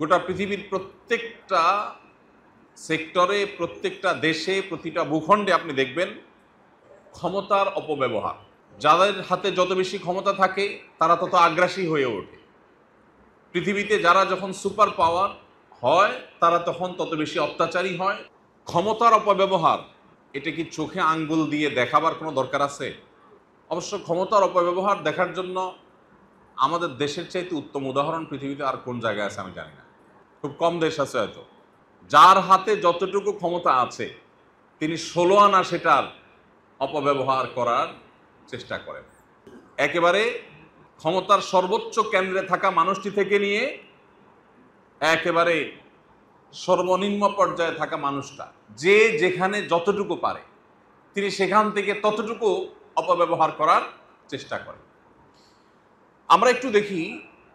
গোটা পৃথিবীর প্রত্যেকটা সেক্টরে, প্রত্যেকটা দেশে, প্রতিটা ভূখণ্ডে আপনি দেখবেন ক্ষমতার অপব্যবহার। যাদের হাতে যত বেশি ক্ষমতা থাকে তারা তত আগ্রাসী হয়ে ওঠে। পৃথিবীতে যারা যখন সুপার পাওয়ার হয় তারা তখন তত বেশি অত্যাচারী হয়। ক্ষমতার অপব্যবহার এটা কি চোখে আঙ্গুল দিয়ে দেখাবার কোনো দরকার আছে? অবশ্য ক্ষমতার অপব্যবহার দেখার জন্য আমাদের দেশের চাইতে উত্তম উদাহরণ পৃথিবীতে আর কোন জায়গায় আছে আমি জানি না। খুব কম দেশ আছে হয়তো যার হাতে যতটুকু ক্ষমতা আছে তিনি 16 আনা সেটার অপব্যবহার করার চেষ্টা করেন। একেবারে ক্ষমতার সর্বোচ্চ কেন্দ্রে থাকা মানুষটি থেকে নিয়ে একেবারে সর্বনিম্ন পর্যায়ে থাকা মানুষটা, যে যেখানে যতটুকু পারে তিনি সেখান থেকে ততটুকু অপব্যবহার করার চেষ্টা করেন। আমরা একটু দেখি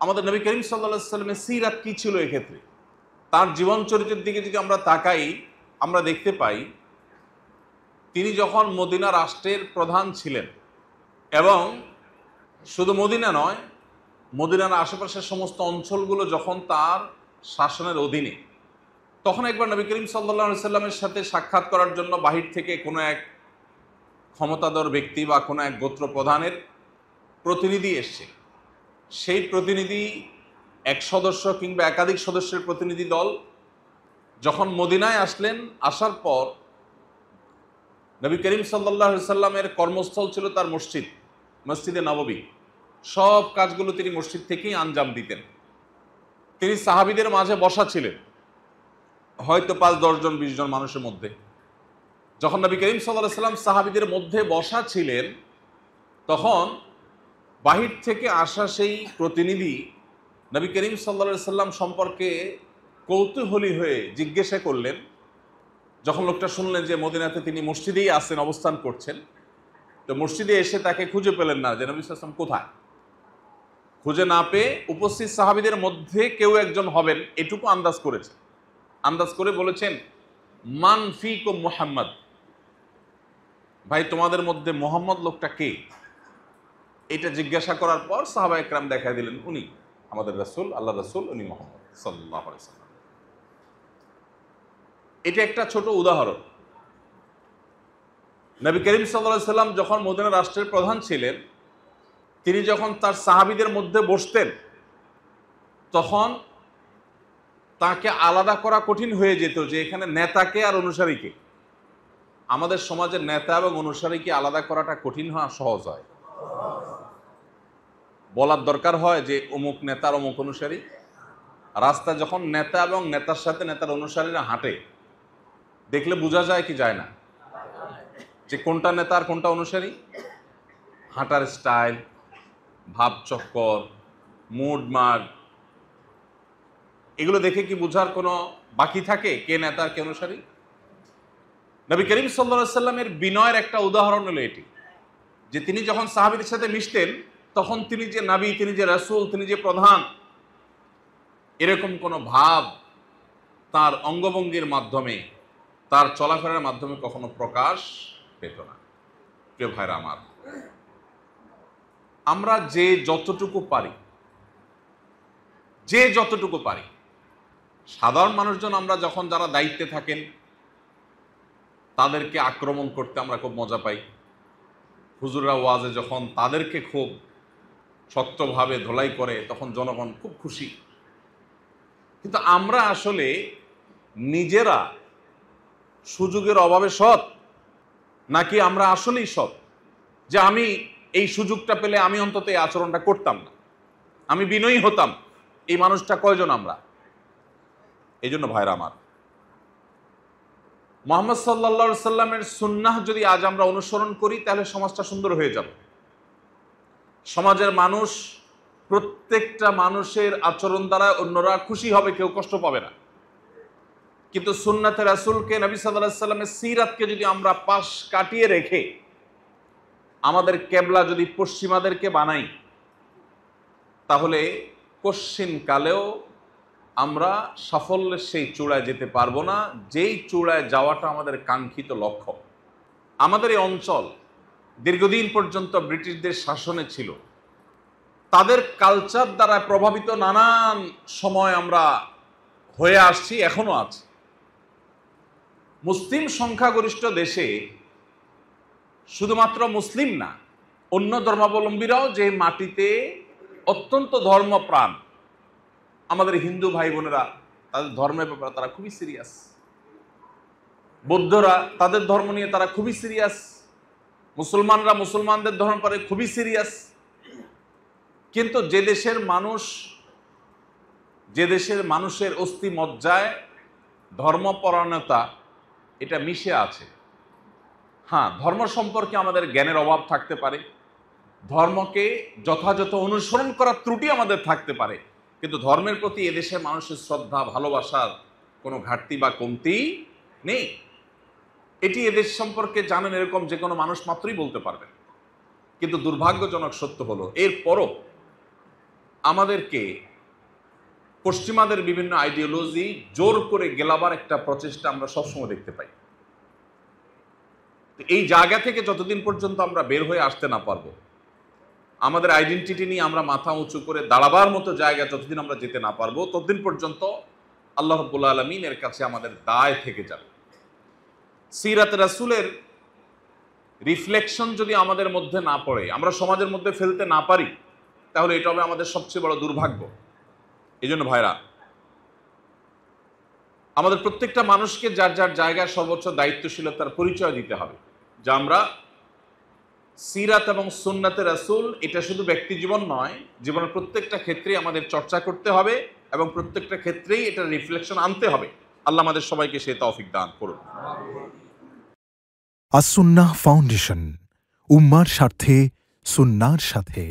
আমাদের নবী করিম সাল্লাল্লাহু আলাইহি ওয়াসাল্লামের সিরাত কি ছিল। এক্ষেত্রে তার জীবন চরিত্রের দিকে যদি আমরা তাকাই, আমরা দেখতে পাই তিনি যখন মদিনা রাষ্ট্রের প্রধান ছিলেন, এবং শুধু মদিনা নয়, মদিনার আশেপাশের সমস্ত অঞ্চলগুলো যখন তার শাসনের অধীনে, তখন একবার নবী করিম সাল্লাল্লাহু আলাইহি ওয়াসাল্লামের সাথে সাক্ষাৎ করার জন্য বাহির থেকে কোনো এক ক্ষমতাধর ব্যক্তি বা কোনো এক গোত্র প্রধানের প্রতিনিধি এসছে। সেই প্রতিনিধি এক সদস্য কিংবা একাধিক সদস্যের প্রতিনিধি দল যখন মদিনায় আসলেন, আসার পর নবী করিম সাল্লাল্লাহু আলাইহি ওয়াসাল্লামের কর্মস্থল ছিল তার মসজিদে নববী। সব কাজগুলো তিনি মসজিদ থেকেই আঞ্জাম দিতেন। তিনি সাহাবীদের মাঝে বসা ছিলেন, হয়তো 5-10 জন 20 জন মানুষের মধ্যে। যখন নবী করিম সাল্লাল্লাহু আলাইহি ওয়াসাল্লাম সাহাবীদের মধ্যে বসা ছিলেন, তখন বাহির থেকে আসা সেই প্রতিনিধি নবী করিম সাল্লাল্লাহু আলাইহি ওয়াসাল্লাম সম্পর্কে কৌতূহলী হয়ে জিজ্ঞাসা করলেন। যখন লোকটা শুনলেন যে মদিনাতে তিনি মসজিদেই আছেন, অবস্থান করছেন, তো মসজিদে এসে তাকে খুঁজে পেলেন না যে নবী সাল্লাল্লাহু আলাইহি ওয়াসাল্লাম কোথায়। খুঁজে না পেয়ে উপস্থিত সাহাবীদের মধ্যে কেউ একজন হবেন এটুকু আন্দাজ করেছেন। আন্দাজ করে বলেছেন, মান ফিকুম মুহাম্মদ, ভাই তোমাদের মধ্যে মোহাম্মদ লোকটা কে? এটা জিজ্ঞাসা করার পর সাহাবা একরাম দেখায় দিলেন, উনি আমাদের রাসূল, আল্লাহ রাসূল, উনি মুহাম্মদ সাল্লাল্লাহু আলাইহি ওয়াসাল্লাম। এটা একটা ছোট উদাহরণ। নবী করিম সাল্লাল্লাহু আলাইহি ওয়াসাল্লাম যখন মদিনা রাষ্ট্রের প্রধান ছিলেন, তিনি যখন তার সাহাবীদের মধ্যে বসতেন, তখন তাকে আলাদা করা কঠিন হয়ে যেত যে এখানে নেতাকে আর অনুসারীকে। আমাদের সমাজের নেতা এবং অনুসারীকে আলাদা করাটা কঠিন হয়, সহজ হয়? বলার দরকার হয় যে অমুক নেতার অমুক অনুসারী। রাস্তা যখন নেতা এবং নেতার সাথে নেতার অনুসারীরা হাঁটে, দেখলে বোঝা যায় কি যায় না যে কোনটা নেতা আর কোনটা অনুসারী? হাঁটার স্টাইল, ভাবচক্কর, মুড মার্গ, এগুলো দেখে কি বোঝার কোনো বাকি থাকে কে নেতা কে অনুসারী? নবী করিম সাল্লাল্লাহু আলাইহি ওয়াসাল্লামের বিনয়ের একটা উদাহরণ হলো এটি, যে তিনি যখন সাহাবীদের সাথে মিশতেন, তখন তিনি যে নবী, তিনি যে রাসূল, তিনি যে প্রধান, এরকম কোনো ভাব তার অঙ্গভঙ্গির মাধ্যমে, তার চলাফেরার মাধ্যমে কখনো প্রকাশ পেত না। প্রিয় ভাইরা আমার, আমরা যে যতটুকু পারি, সাধারণ মানুষজন আমরা যখন যারা দায়িত্বে থাকেন তাদেরকে আক্রমণ করতে আমরা খুব মজা পাই। হুজুররা ওয়াজে যখন তাদেরকে খুব শক্তভাবে ধোলাই করে, তখন জনগণ খুব খুশি। কিন্তু আমরা আসলে নিজেরা সুযোগের অভাবে সৎ, নাকি আমরা আসলেই সৎ যে আমি এই সুযোগটা পেলে আমি অন্তত এই আচরণটা করতাম না, আমি বিনয়ী হতাম? এই মানুষটা কয়জন আমরা? এই জন্য ভাইরা আমার, মুহাম্মদ সাল্লাল্লাহু আলাইহি সাল্লামের সুন্নাহ যদি আজ আমরা অনুসরণ করি, তাহলে সমাজটা সুন্দর হয়ে যাবে। সমাজের মানুষ, প্রত্যেকটা মানুষের আচরণ দ্বারা অন্যরা খুশি হবে, কেউ কষ্ট পাবে না। কিন্তু সুন্নাতে রাসূলকে, নবী সাল্লাল্লাহু আলাইহি সাল্লামের সিরাতকে যদি আমরা পাশ কাটিয়ে রেখে আমাদের কেবলা যদি পশ্চিমাদেরকে বানাই, তাহলে কশ্চিন কালেও আমরা সাফল্যের সেই চূড়ায় যেতে পারবো না, যেই চূড়ায় যাওয়াটা আমাদের কাঙ্ক্ষিত লক্ষ্য। আমাদের এই অঞ্চল দীর্ঘদিন পর্যন্ত ব্রিটিশদের শাসনে ছিল। তাদের কালচার দ্বারা প্রভাবিত নানান সময় আমরা হয়ে আসছি, এখনো আছে। মুসলিম সংখ্যাগরিষ্ঠ দেশে শুধুমাত্র মুসলিম না, অন্য ধর্মাবলম্বীরাও যে মাটিতে অত্যন্ত ধর্মপ্রাণ, আমাদের হিন্দু ভাই বোনেরা তাদের ধর্মের ব্যাপারে তারা খুবই সিরিয়াস, বৌদ্ধরা তাদের ধর্ম নিয়ে তারা খুবই সিরিয়াস, মুসলমানরা মুসলমানদের ধর্ম ব্যাপারে খুবই সিরিয়াস। কিন্তু যে দেশের মানুষের অস্থি মজ্জায় ধর্মপরায়ণতা এটা মিশে আছে। হ্যাঁ, ধর্ম সম্পর্কে আমাদের জ্ঞানের অভাব থাকতে পারে, ধর্মকে যথাযথ অনুসরণ করার ত্রুটি আমাদের থাকতে পারে, কিন্তু ধর্মের প্রতি এদেশের মানুষের শ্রদ্ধা ভালোবাসার কোনো ঘাটতি বা কমতি নেই। এটি এদেশ সম্পর্কে জানেন এরকম যে কোনো মানুষ মাত্রই বলতে পারবেন। কিন্তু দুর্ভাগ্যজনক সত্য হলো এরপরও আমাদেরকে পশ্চিমাদের বিভিন্ন আইডিওলজি জোর করে গেলাবার একটা প্রচেষ্টা আমরা সবসময় দেখতে পাই। এই জায়গা থেকে যতদিন পর্যন্ত আমরা বের হয়ে আসতে না পারবো, আমাদের আইডেন্টিটি নিয়ে আমরা মাথা উঁচু করে দাঁড়াবার মতো জায়গা যতদিন আমরা যেতে না পারবো, ততদিন পর্যন্ত আল্লাহ রাব্বুল আলামিনের কাছে আমাদের দায় থেকে যাবে। সিরাত রাসূলের রিফ্লেকশন যদি আমাদের মধ্যে না পড়ে, আমরা সমাজের মধ্যে ফেলতে না পারি, তাহলে এটা হবে আমাদের সবচেয়ে বড় দুর্ভাগ্য। এই জন্য ভাইরা, আমাদের প্রত্যেকটা মানুষকে যার যার জায়গায় সর্বোচ্চ দায়িত্বশীলতার পরিচয় দিতে হবে, যা আমরা সিরাত এবং সুন্নাতে রাসূল এটা শুধু ব্যক্তি জীবন নয়, জীবনের প্রত্যেকটা ক্ষেত্রেই আমাদের চর্চা করতে হবে এবং প্রত্যেকটা ক্ষেত্রেই এটা রিফ্লেকশন আনতে হবে। আল্লাহ আমাদের সবাইকে সেই তৌফিক দান করুন। আস সুন্নাহ ফাউন্ডেশন, উম্মার স্বার্থে সুন্নাহর সাথে।